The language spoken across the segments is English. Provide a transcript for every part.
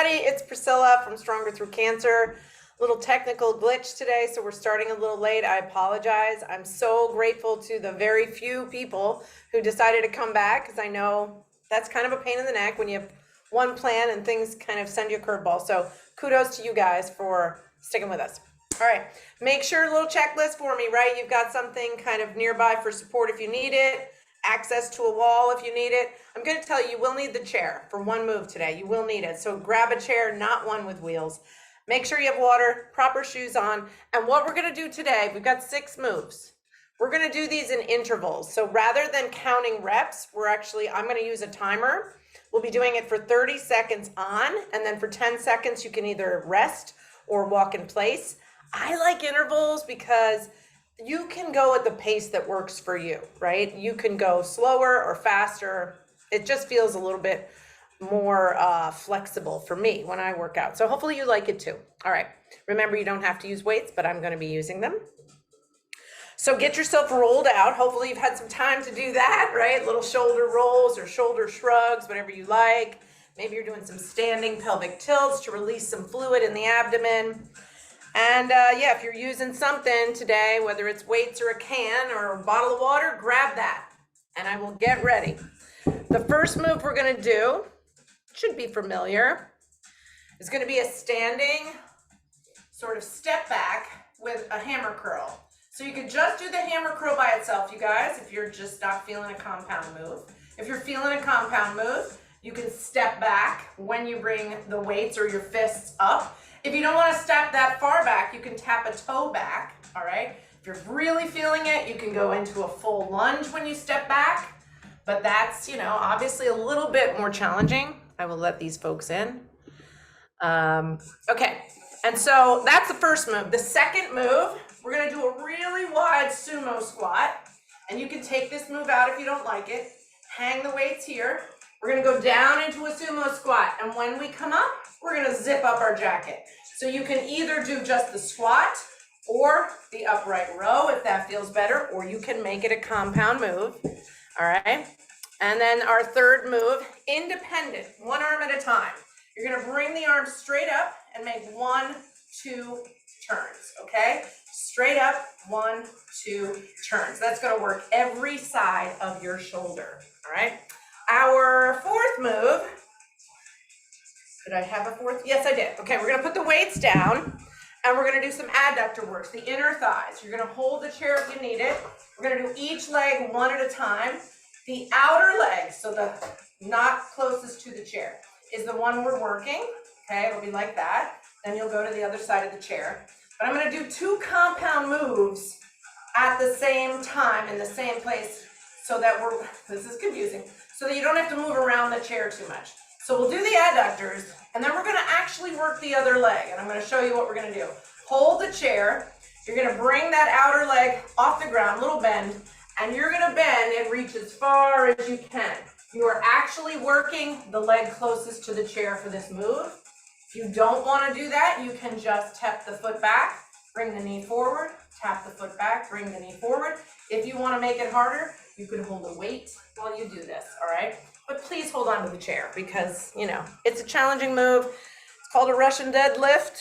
everybody, it's Priscilla from Stronger Through Cancer. Little technical glitch today, so we're starting a little late. I apologize. I'm so grateful to the very few people who decided to come back, because I know that's kind of a pain in the neck when you have one plan and things kind of send you a curveball. So kudos to you guys for sticking with us. All right, make sure a little checklist for me, right? You've got something kind of nearby for support if you need it, access to a wall if you need it. I'm going to tell you, you will need the chair for one move today. You will need it. So grab a chair, not one with wheels. Make sure you have water, proper shoes on. And what we're going to do today, we've got 6 moves. We're going to do these in intervals. So rather than counting reps, I'm going to use a timer. We'll be doing it for 30 seconds on, and then for 10 seconds, you can either rest or walk in place. I like intervals because you can go at the pace that works for you, right? You can go slower or faster. It just feels a little bit more flexible for me when I work out. So hopefully you like it too. All right. Remember, you don't have to use weights, but I'm going to be using them. So get yourself rolled out. Hopefully you've had some time to do that, right? Little shoulder rolls or shoulder shrugs, whatever you like. Maybe you're doing some standing pelvic tilts to release some fluid in the abdomen. And yeah, if you're using something today, whether it's weights or a can or a bottle of water, grab that and I will get ready. The first move we're going to do, should be familiar, is going to be a standing sort of step back with a hammer curl. So you could just do the hammer curl by itself, you guys, if you're just not feeling a compound move. If you're feeling a compound move, you can step back when you bring the weights or your fists up. If you don't want to step that far back, you can tap a toe back, all right? If you're really feeling it, you can go into a full lunge when you step back, but that's, obviously a little bit more challenging. I will let these folks in. Okay, and so that's the first move. The second move, we're going to do a really wide sumo squat, and you can take this move out if you don't like it. Hang the weights here. We're going to go down into a sumo squat, and when we come up, we're going to zip up our jacket. So you can either do just the squat or the upright row if that feels better, or you can make it a compound move. All right. And then our third move, independent, one arm at a time. You're going to bring the arm straight up and make 1, 2 turns. Okay. Straight up, 1, 2 turns. That's going to work every side of your shoulder. All right. Our fourth move, did I have a fourth? Yes, I did. Okay, we're going to put the weights down, and we're going to do some adductor work, the inner thighs. You're going to hold the chair if you need it. We're going to do each leg one at a time. The outer leg, so the not closest to the chair, is the one we're working. Okay, it'll be like that. Then you'll go to the other side of the chair. But I'm going to do 2 compound moves at the same time in the same place so that this is confusing, so that you don't have to move around the chair too much. So we'll do the adductors, and then we're going to actually work the other leg, and I'm going to show you what we're going to do. Hold the chair. You're going to bring that outer leg off the ground, little bend, and you're going to bend and reach as far as you can. You are actually working the leg closest to the chair for this move. If you don't want to do that, you can just tap the foot back, bring the knee forward, tap the foot back, bring the knee forward. If you want to make it harder, you can hold a weight while you do this, all right? But please hold on to the chair because, it's a challenging move. It's called a Russian deadlift.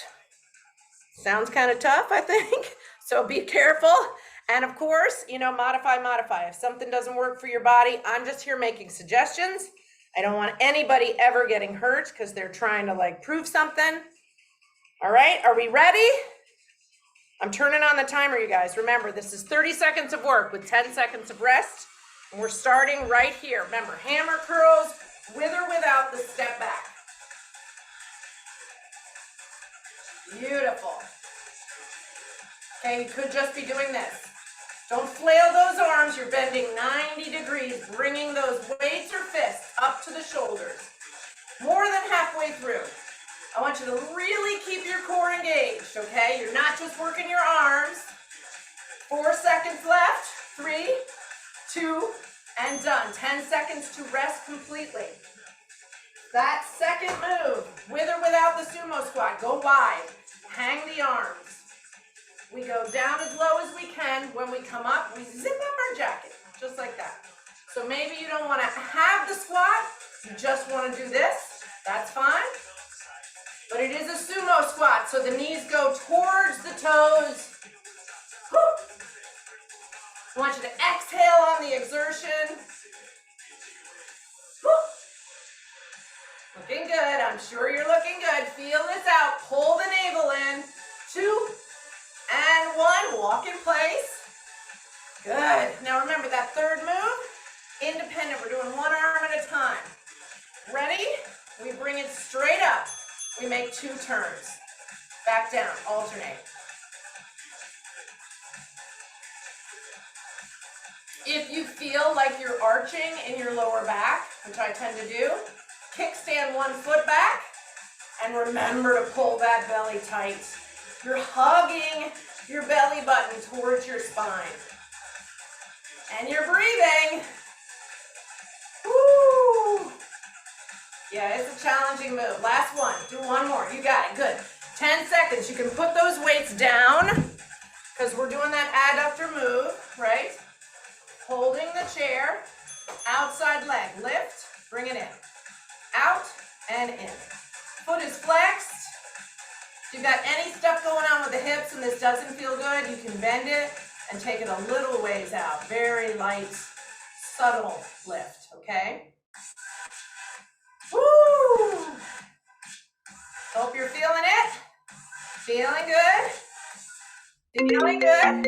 Sounds kind of tough, I think. So be careful. And of course, modify. If something doesn't work for your body, I'm just here making suggestions. I don't want anybody ever getting hurt because they're trying to prove something. All right, are we ready? I'm turning on the timer, you guys. Remember, this is 30 seconds of work with 10 seconds of rest. And we're starting right here. Remember, hammer curls with or without the step back. Beautiful. Okay, you could just be doing this. Don't flail those arms. You're bending 90 degrees, bringing those weights or fists up to the shoulders. More than halfway through. I want you to really keep your core engaged, okay? You're not just working your arms. 4 seconds left. 3, 2, and done. 10 seconds to rest completely. That second move, with or without the sumo squat, go wide. Hang the arms. We go down as low as we can. When we come up, we zip up our jacket, just like that. So maybe you don't want to have the squat. You just want to do this. That's fine. it is a sumo squat, so the knees go towards the toes. Woo. I want you to exhale on the exertion. Woo. Looking good. I'm sure you're looking good. Feel this out. Pull the navel in. 2 and 1. Walk in place. Good. Now remember that third move, independent. We're doing one arm at a time. Ready? We bring it straight up. We make 2 turns. Back down. Alternate. If you feel like you're arching in your lower back, which I tend to do, kickstand 1 foot back, and remember to pull that belly tight. You're hugging your belly button towards your spine. And you're breathing. Woo! Yeah, it's a challenging move. Last one. Do one more. You got it. Good. 10 seconds. You can put those weights down because we're doing that adductor move, right? Holding the chair. Outside leg. Lift. Bring it in. Out and in. Foot is flexed. If you've got any stuff going on with the hips and this doesn't feel good, you can bend it and take it a little ways out. Very light, subtle lift, okay? Woo! Hope you're feeling it. Feeling good. Feeling good.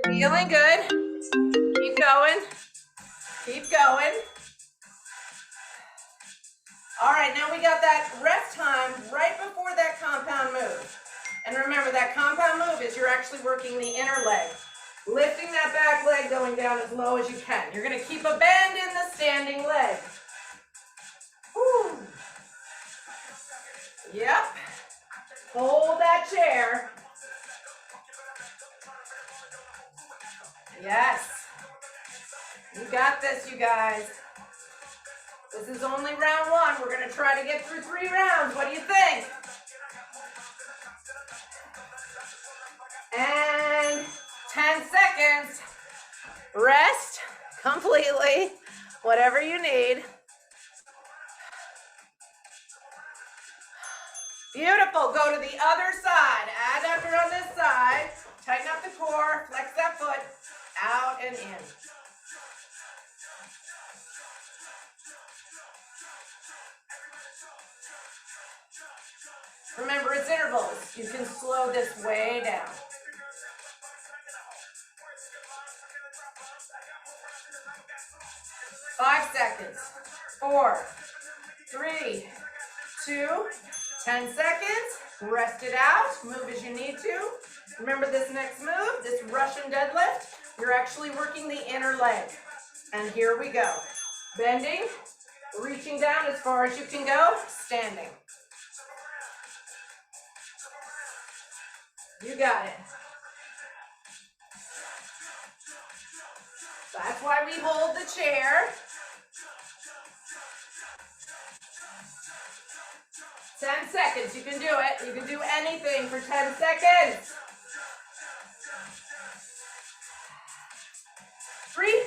Feeling good. Keep going. Keep going. All right, now we got that rest time right before that compound move. And remember, that compound move is you're actually working the inner leg. Lifting that back leg, going down as low as you can. You're going to keep a bend in the standing leg. Woo. Yep. Hold that chair. Yes. You got this, you guys. This is only round 1. We're going to try to get through 3 rounds. What do you think? And 10 seconds. Rest completely. Whatever you need. Beautiful. Go to the other side. Adductor on this side. Tighten up the core. Flex that foot. Out and in. Remember, it's intervals. You can slow this way down. 5 seconds. 4, 3, 2, 10 seconds. Rest it out. Move as you need to. Remember this next move, this Russian deadlift, you're actually working the inner leg. And here we go. Bending, reaching down as far as you can go, standing. You got it. That's why we hold the chair. 10 seconds. You can do it. You can do anything for 10 seconds. 3,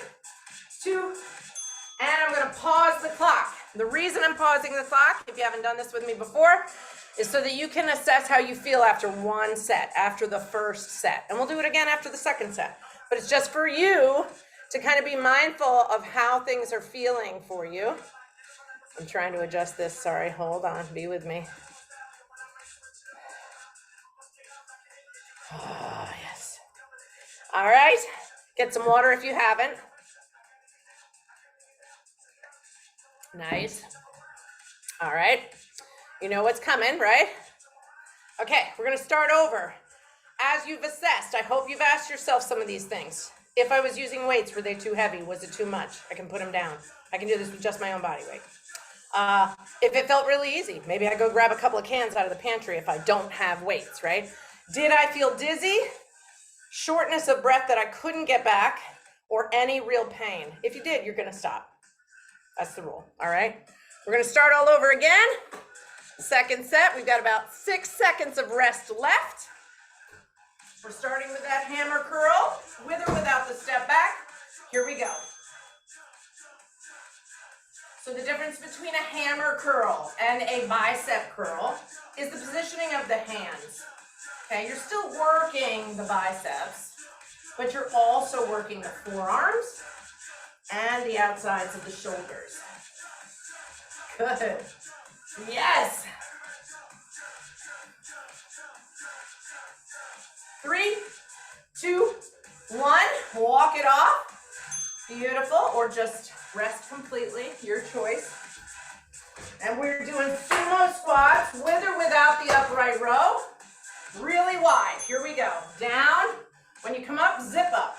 2, and I'm going to pause the clock. The reason I'm pausing the clock, if you haven't done this with me before, is so that you can assess how you feel after one set, after the first set. And we'll do it again after the second set. But it's just for you to kind of be mindful of how things are feeling for you. I'm trying to adjust this. Sorry, hold on. Be with me. Oh, yes. All right. Get some water if you haven't. Nice. All right. You know what's coming, right? Okay, we're going to start over. As you've assessed, I hope you've asked yourself some of these things. If I was using weights, were they too heavy? Was it too much? I can put them down. I can do this with just my own body weight. If it felt really easy, maybe I go grab a couple of cans out of the pantry if I don't have weights, right? Did I feel dizzy, shortness of breath that I couldn't get back, or any real pain? If you did, you're going to stop. That's the rule, all right? We're going to start all over again. Second set, we've got about 6 seconds of rest left. We're starting with that hammer curl, with or without the step back. Here we go. So the difference between a hammer curl and a bicep curl is the positioning of the hands. Okay, you're still working the biceps, but you're also working the forearms and the outsides of the shoulders. Good. Yes. 3, 2, 1. Walk it off. Beautiful. Or just rest completely. Your choice. And we're doing sumo squats with or without the upright row. Really wide. Here we go. Down. When you come up, zip up.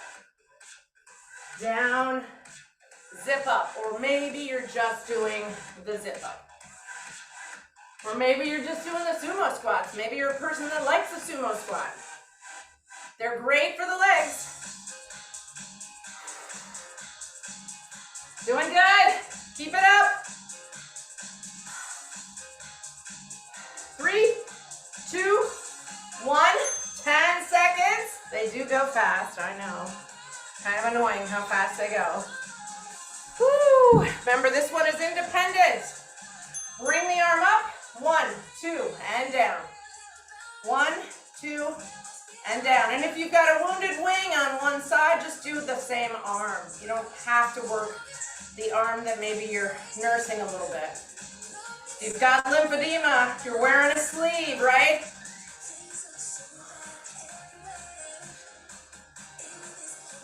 Down, zip up. Or maybe you're just doing the zip up. Or maybe you're just doing the sumo squats. Maybe you're a person that likes the sumo squat. They're great for the legs. Doing good. Keep it up. 3, 2, 1. 10 seconds. They do go fast, I know. Kind of annoying how fast they go. Woo. Remember, this one is independent. Bring the arm up. 1, 2, and down. 1, 2, and down. And if you've got a wounded wing on one side, just do the same arm. You don't have to work the arm that maybe you're nursing a little bit. If you've got lymphedema, you're wearing a sleeve, right?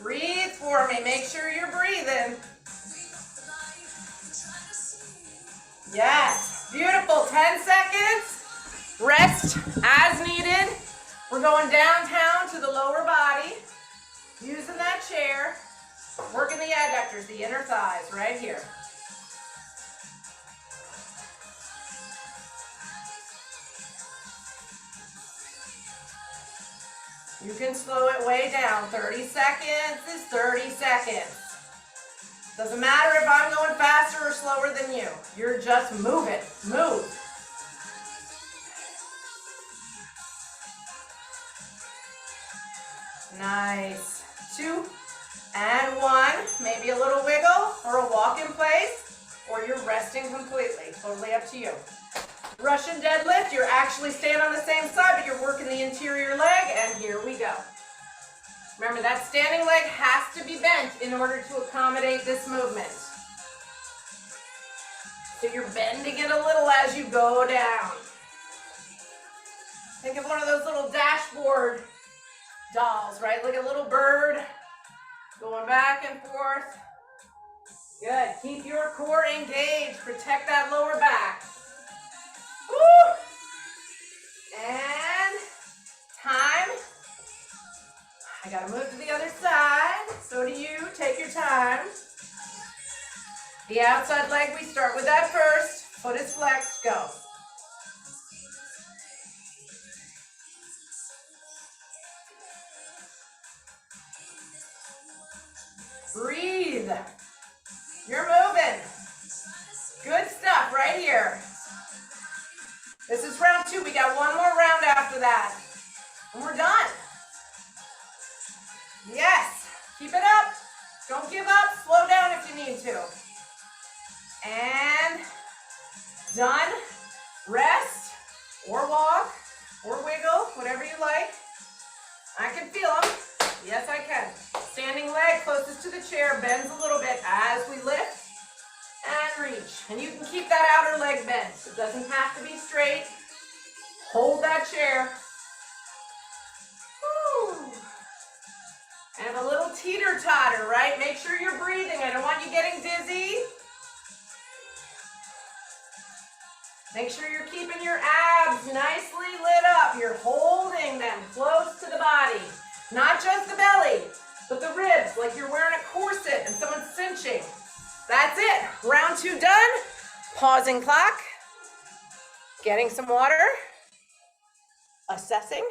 Breathe for me. Make sure you're breathing. Yes. Beautiful. 10 seconds. Rest as needed. We're going downtown to the lower body. Using that chair. Working the adductors, the inner thighs, right here. You can slow it way down. 30 seconds is 30 seconds. Doesn't matter if I'm going faster or slower than you. You're just moving. Move. Nice. 2 and 1. Maybe a little wiggle or a walk in place, or you're resting completely. Totally up to you. Russian deadlift, you're actually staying on the same side, but you're working the interior leg, and here we go. Remember, that standing leg has to be bent in order to accommodate this movement. So you're bending it a little as you go down. Think of one of those little dashboard dolls, right? Like a little bird going back and forth. Good. Keep your core engaged. Protect that lower back. Woo! And time. I gotta move to the other side. So do you. Take your time. The outside leg, we start with that first. Foot is flexed. Go. Breathe. You're moving. Good stuff right here. This is round 2. We got one more round after that. And we're done. Yes. Keep it up. Don't give up. Slow down if you need to. And done. Rest or walk or wiggle, whatever you like. I can feel them. Yes, I can. Standing leg closest to the chair bends a little bit as we lift and reach. And you can keep that outer leg bent. It doesn't have to be straight. Hold that chair. Woo. And a little teeter-totter, right? Make sure you're breathing. I don't want you getting dizzy. Make sure you're keeping your abs nicely lit up. You're holding them close to the body. Not just the belly, but the ribs, like you're wearing a corset and someone's cinching. That's it. Round 2 done. Pausing clock. Getting some water. Assessing.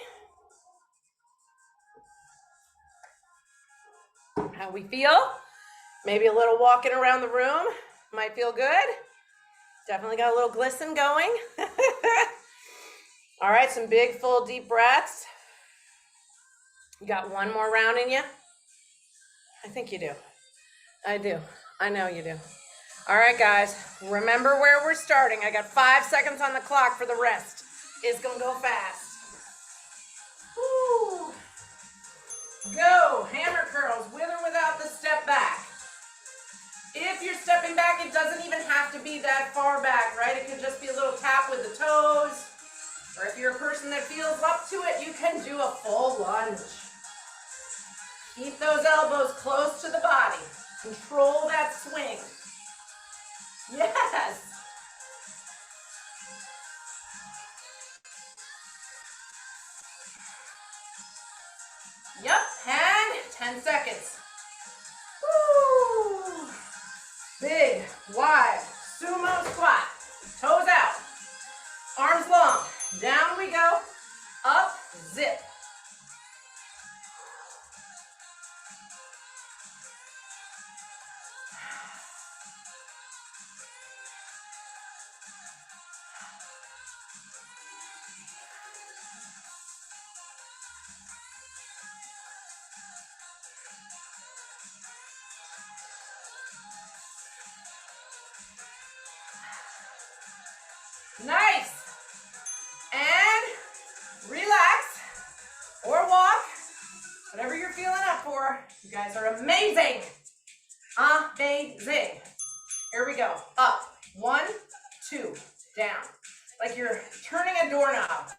How we feel. Maybe a little walking around the room. Might feel good. Definitely got a little glisten going. All right, some big, full, deep breaths. You got one more round in you? I think you do. I do. I know you do. All right, guys. Remember where we're starting. I got 5 seconds on the clock for the rest. is gonna go fast. Woo. Go, hammer curls, with or without the step back. If you're stepping back, it doesn't even have to be that far back, right? It could just be a little tap with the toes. Or if you're a person that feels up to it, you can do a full lunge. Keep those elbows close to the body. Control that swing. Yes. Yep, and 10 seconds. Woo. Big, wide, sumo squat. Toes out. Arms long. Down we go. Up, zip. Nice. And relax or walk, whatever you're feeling up for. You guys are amazing. Amazing. Here we go. Up. 1, 2, down. Like you're turning a doorknob.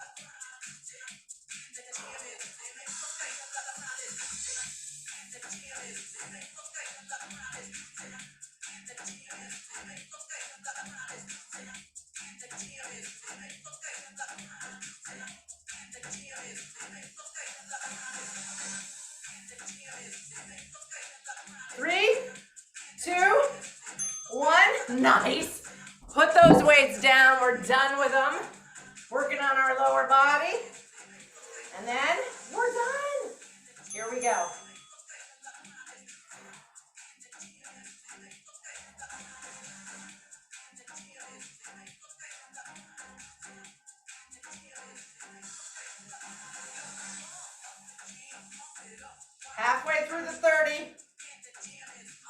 Three, 2, 1. Nice. Put those weights down. We're done with them. Working on our lower body. And then we're done. Here we go. Halfway through the 30.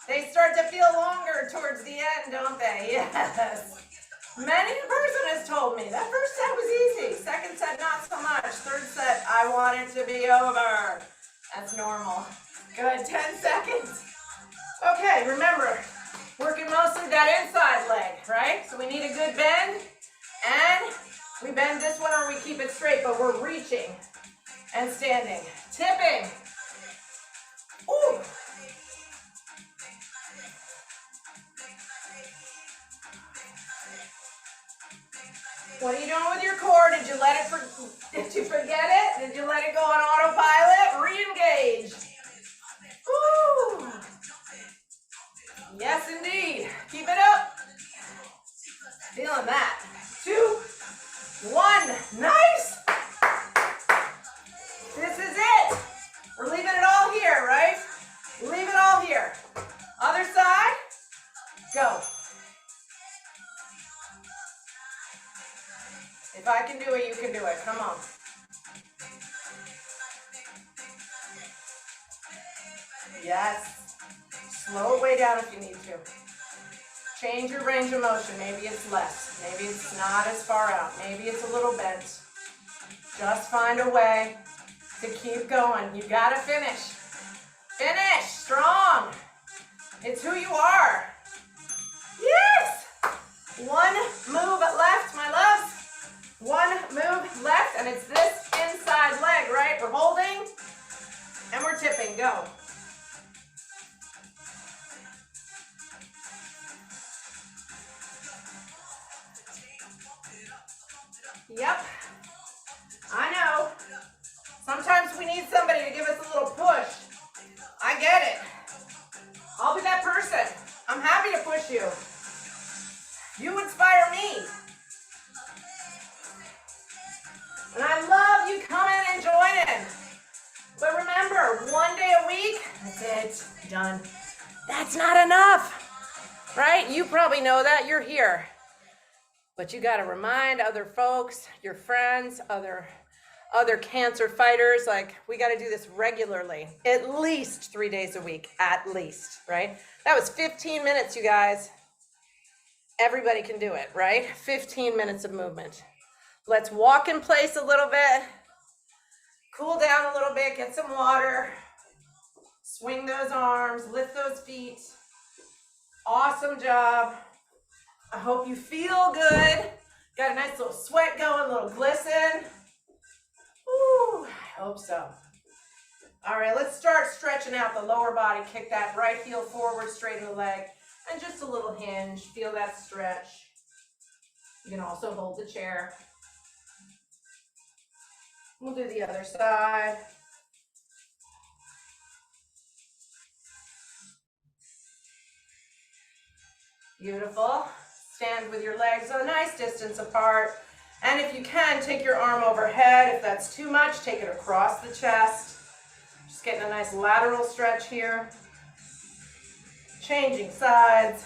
They start to feel longer towards the end, don't they? Yes. Many a person has told me that first set was easy. Second set, not so much. Third set, I want it to be over. That's normal. Good, 10 seconds. Okay, remember, working mostly that inside leg, right? So we need a good bend, and we bend this one or we keep it straight, but we're reaching and standing. Tipping. Ooh. What are you doing with your core? Did you let it did you forget it? Did you let it go on autopilot? Re-engage. Ooh. Yes, indeed. Keep it up. Feeling that. 2, 1. Nice. This is it. We're leaving it all here, right? Leave it all here. Other side. Go. If I can do it, you can do it. Come on. Yes. Slow it way down if you need to. Change your range of motion. Maybe it's less. Maybe it's not as far out. Maybe it's a little bent. Just find a way to keep going. You gotta finish. Finish. Strong. It's who you are. Yes. One move left, my loves. One move left, and it's this inside leg, right? We're holding, and we're tipping. Go. Yep. I know. Sometimes we need somebody to give us a little push. I get it. I'll be that person. I'm happy to push you. You inspire me. And I love you coming and joining. But remember, 1 day a week, that's it, done. That's not enough, right? You probably know that, you're here. But you gotta remind other folks, your friends, other cancer fighters, like we gotta do this regularly, at least 3 days a week, at least, right? That was 15 minutes, you guys. Everybody can do it, right? 15 minutes of movement. Let's walk in place a little bit. Cool down a little bit, get some water. Swing those arms, lift those feet. Awesome job. I hope you feel good. Got a nice little sweat going, a little glisten. Woo, I hope so. All right, let's start stretching out the lower body. Kick that right heel forward, straighten the leg, and just a little hinge. Feel that stretch. You can also hold the chair. We'll do the other side. Beautiful. Stand with your legs a nice distance apart. And if you can, take your arm overhead. If that's too much, take it across the chest. Just getting a nice lateral stretch here. Changing sides.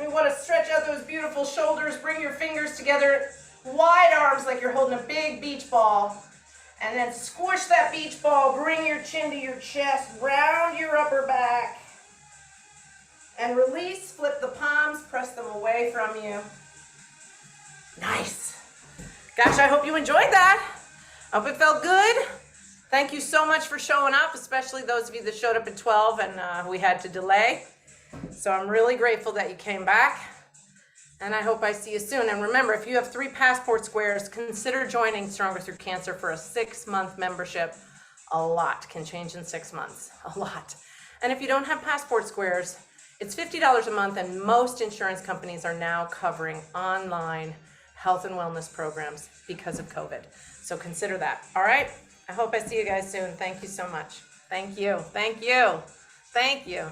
We want to stretch out those beautiful shoulders. Bring your fingers together. Wide arms like you're holding a big beach ball. And then squish that beach ball. Bring your chin to your chest. Round your upper back. And release. Flip the palms. Press them away from you. Nice. Gosh, I hope you enjoyed that. I hope it felt good. Thank you so much for showing up, especially those of you that showed up at 12 and we had to delay. So I'm really grateful that you came back. And I hope I see you soon. And remember, if you have 3 passport squares, consider joining Stronger Through Cancer for a 6-month membership. A lot can change in 6 months, a lot. And if you don't have passport squares, it's $50 a month, and most insurance companies are now covering online health and wellness programs because of COVID. So consider that, all right? I hope I see you guys soon. Thank you so much. Thank you, thank you, thank you.